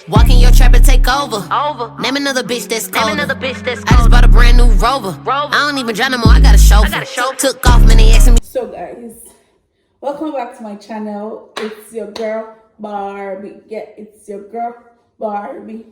Walk in your trap and take over. Name another bitch that's cold. I just bought a brand new Rover. I don't even drive no more, I got a chauffeur. Took off, man, they asking me. So guys, welcome back to my channel. It's your girl Barbie. Yeah, it's your girl Barbie.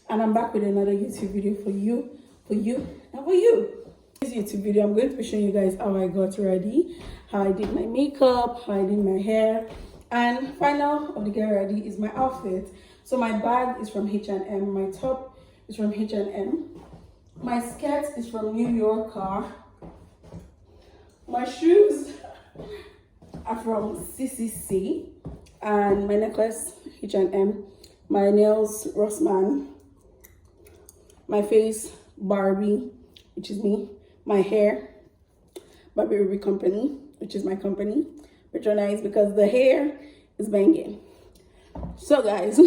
And I'm back with another YouTube video for you, and for you. This YouTube video, I'm going to be showing you guys how I got ready, how I did my makeup, how I did my hair. And final of the get ready is my outfit. So my bag is from H&M, my top is from H&M, my skirt is from New Yorker, my shoes are from CCC, and my necklace H&M, my nails Rossmann, my face Barbie, which is me, my hair Barbie Ruby Company, which is my company. Patronize because the hair is banging. So guys,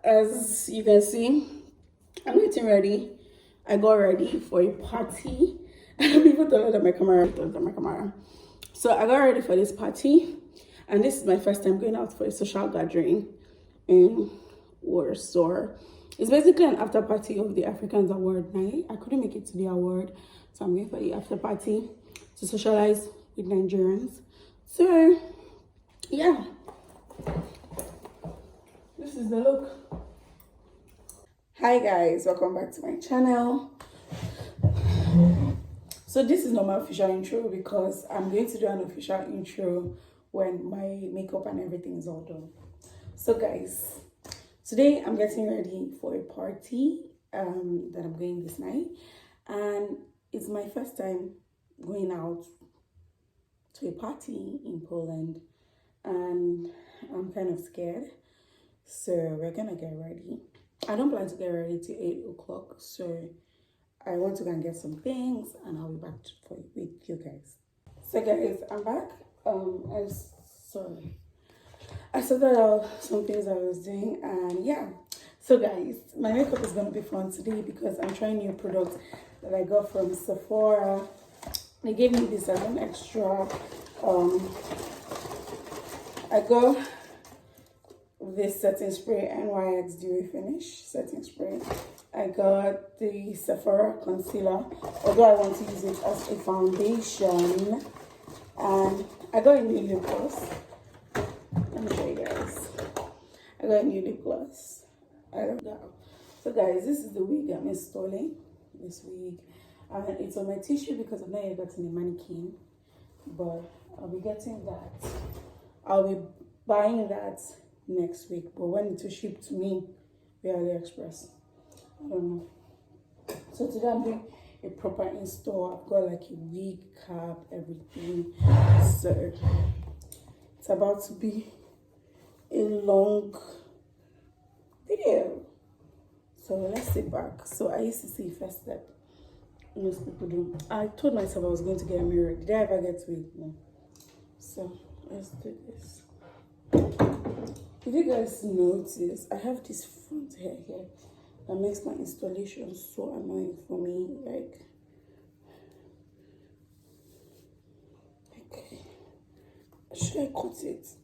as you can see, I'm getting ready. I got ready for a party. People thought that my camera. So I got ready for this party, and this is my first time going out for a social gathering in Warsaw. It's basically an after party of the Africans Award night. I couldn't make it to the award, so I'm going for the after party to socialize with Nigerians. So yeah, this is the look. Hi guys, welcome back to my channel. So this is not my official intro because I'm going to do an official intro when my makeup and everything is all done. So guys, today I'm getting ready for a party that I'm going this night, and it's my first time going out to a party in Poland, and I'm kind of scared. So we're gonna get ready. I don't plan to get ready till 8 o'clock, so I want to go and get some things, and I'll be back with you guys. So guys, I'm back. I sorted out some things I was doing, and yeah. So guys, my makeup is gonna be fun today because I'm trying new products that I got from Sephora. They gave me this as an extra. I got this setting spray, NYX Dewy Finish setting spray. I got the Sephora concealer, although I want to use it as a foundation. And I got a new lip gloss. Let me show you guys. I got a new lip gloss. I don't know. So guys, this is the wig I'm installing. This wig. And it's on my tissue because I've not yet gotten a mannequin, but I'll be getting that. I'll be buying that next week, but when it will ship to me via AliExpress, I don't know. So today I'm doing a proper install. I've got like a wig, cap, everything. So it's about to be a long video. So let's sit back. So I used to see first step. Most people do. I told myself I was going to get a mirror. Did I ever get to it? No. So let's do this. If you guys notice, I have this front hair here that makes my installation so annoying for me. Like, okay, should I cut it?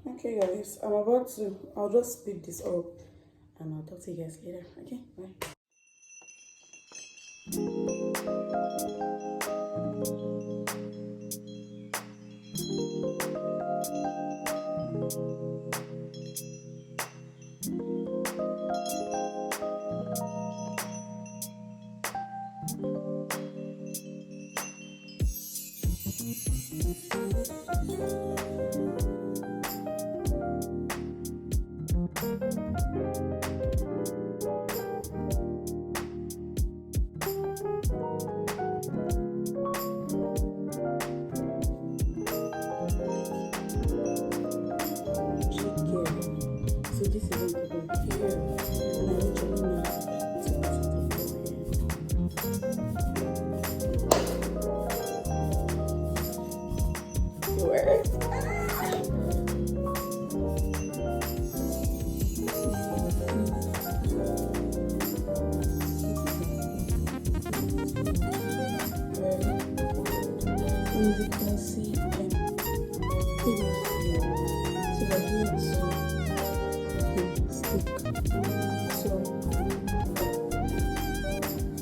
Okay guys, I'll just speed this up and I'll talk to you guys later. Okay, bye. as you can see, and finish so that here too can stick. So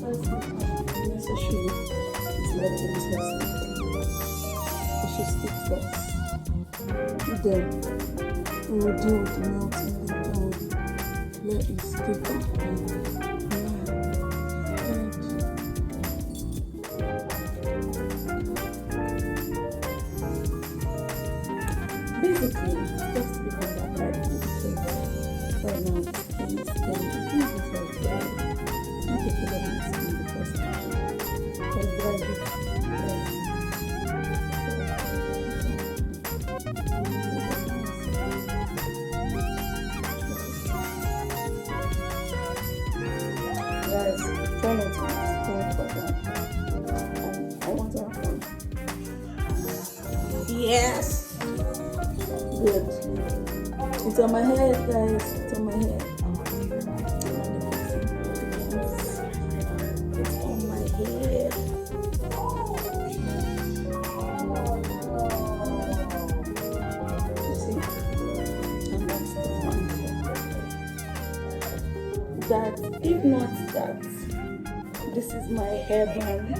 first thing necessary is let it stick. It should stick first. Then we will deal with the melting later on. Let it stick and basically, just because I like it because right now it's skin is very dry. You take it on my skin because it's dry. Guys, try not to spend for that. I want to have fun. Yes! Good. It's on my head, guys. It's on my head. It's on my head. You see? And that's the fun. That, if not that, this is my hairband.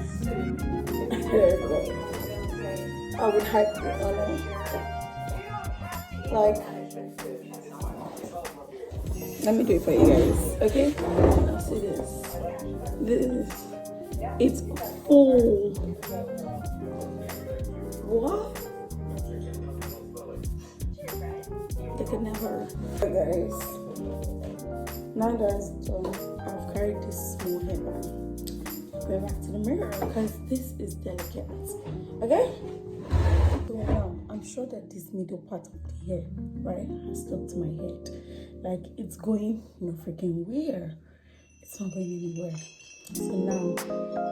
I would hype it on. Like, let me do it for you guys, okay? Now see this. It's full. What? They can never. Guys, now that it's done, I've carried this small hairband. Go back to the mirror because this is delicate. Okay? Now, I'm sure that this middle part of the hair, right, has stuck to my head. Like, it's going, freaking where? It's not going anywhere. So now,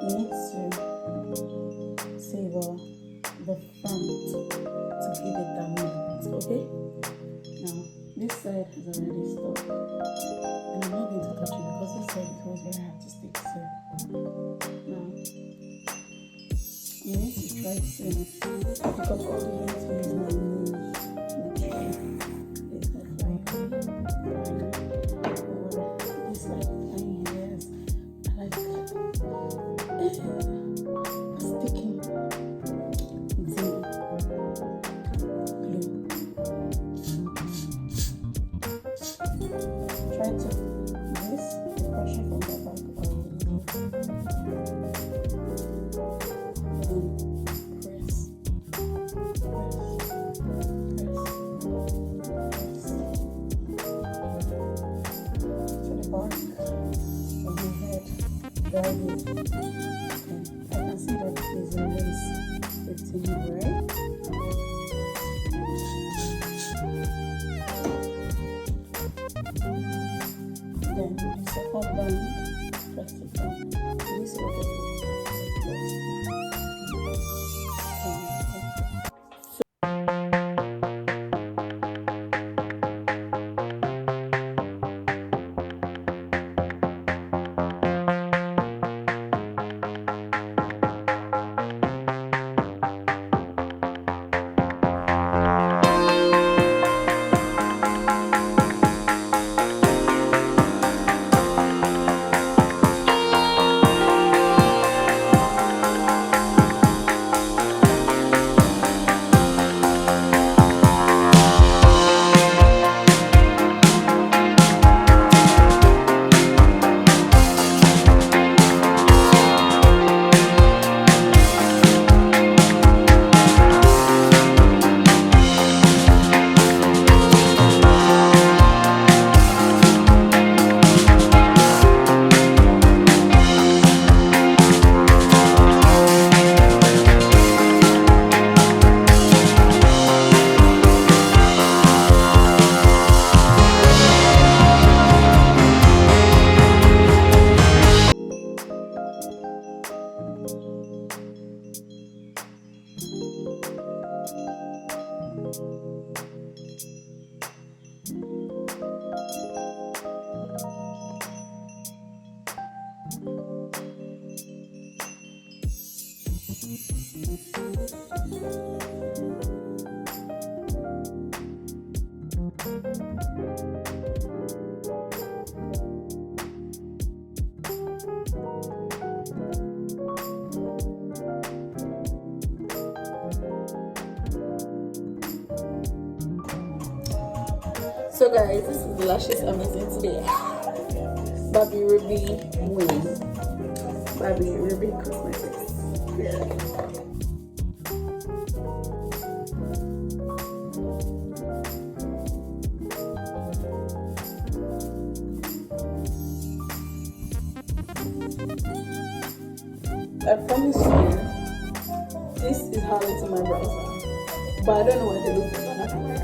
you need to savor the front to give it that moment, okay? Now, this side has already stuck. And I'm not going to touch it because this side is always very hard to stick to. Now, you need to try to, because all the hands is my knees. It's not right. It's like fine hairs. I like sticking the glue. Try to this pressure from the back of the I can see that there's a lace fitting here, right? Then it's a hot band, press it down. This is what it is. So guys, this is the lashes I'm using today. Barbie Ruby Wing. Barbie Ruby Cosmetics. I promise you, this is how it's in my browser. But I don't know what they look like on that camera.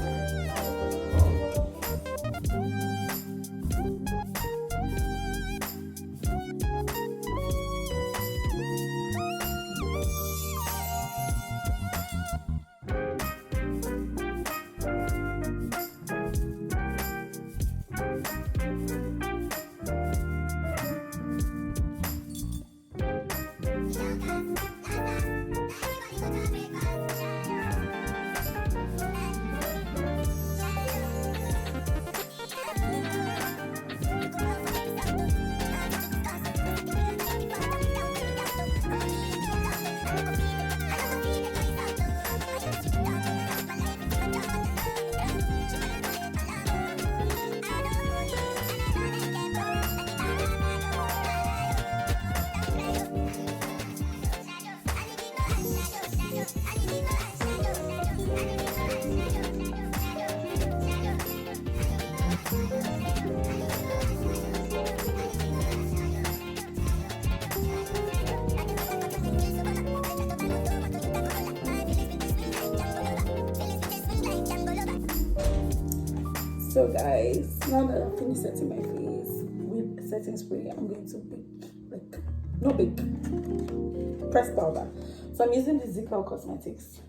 So guys, now that I've finished setting my face with setting spray, I'm going to bake, like, no bake, press powder. So I'm using the Zika Cosmetics.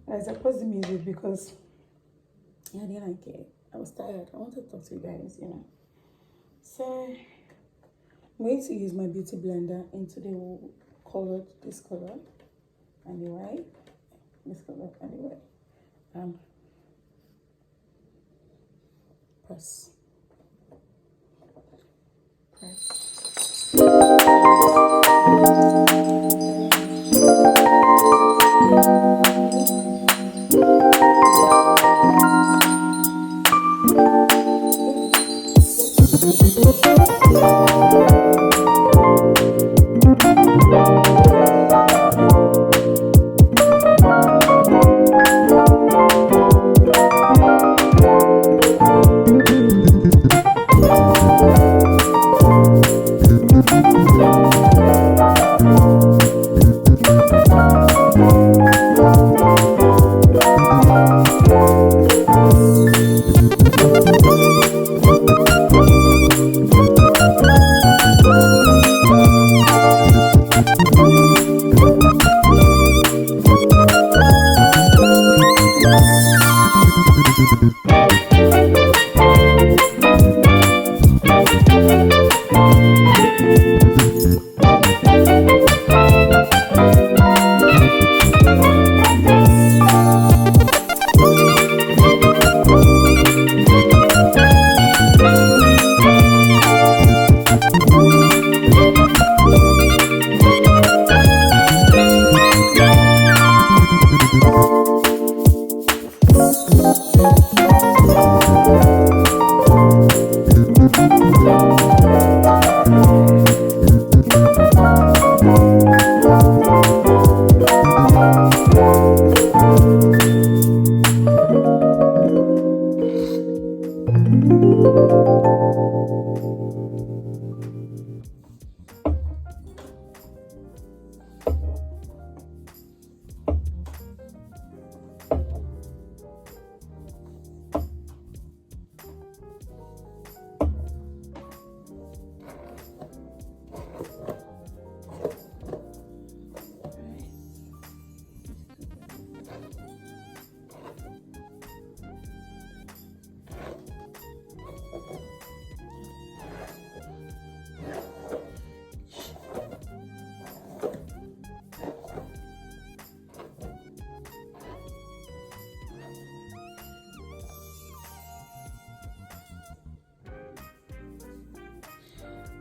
Guys, I paused the music because I didn't like it. I was tired. I wanted to talk to you guys, you know. So I'm going to use my beauty blender into the color, this color, and the white, this color, and the white. Press.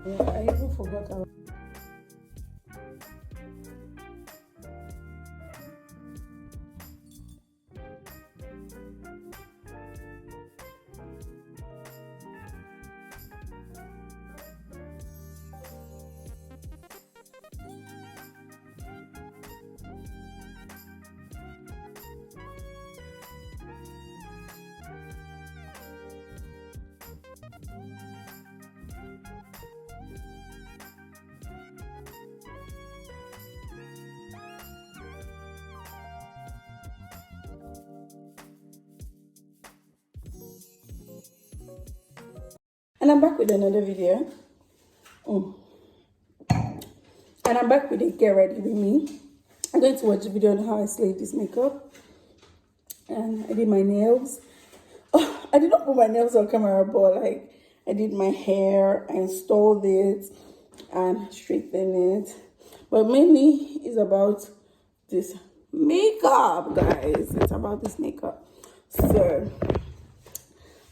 Yeah, I even forgot about. And I'm back with another video. And I'm back with a get ready with me. I'm going to watch the video on how I slayed this makeup. And I did my nails. Oh, I did not put my nails on camera, but like I did my hair, I installed it and straightened it. But mainly it's about this makeup, guys. It's about this makeup. So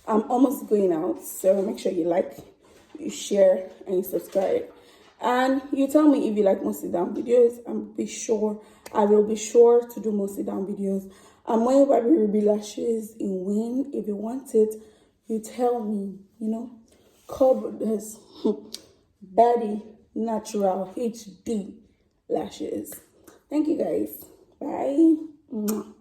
I'm almost going out. So make sure you like, you share, and you subscribe. And you tell me if you like more sit down videos. I will be sure to do more sit down videos. I'm wearing Barbie Ruby lashes in Win. If you want it, you tell me, you know. Cover this Baddie Natural HD lashes. Thank you guys. Bye. Mwah.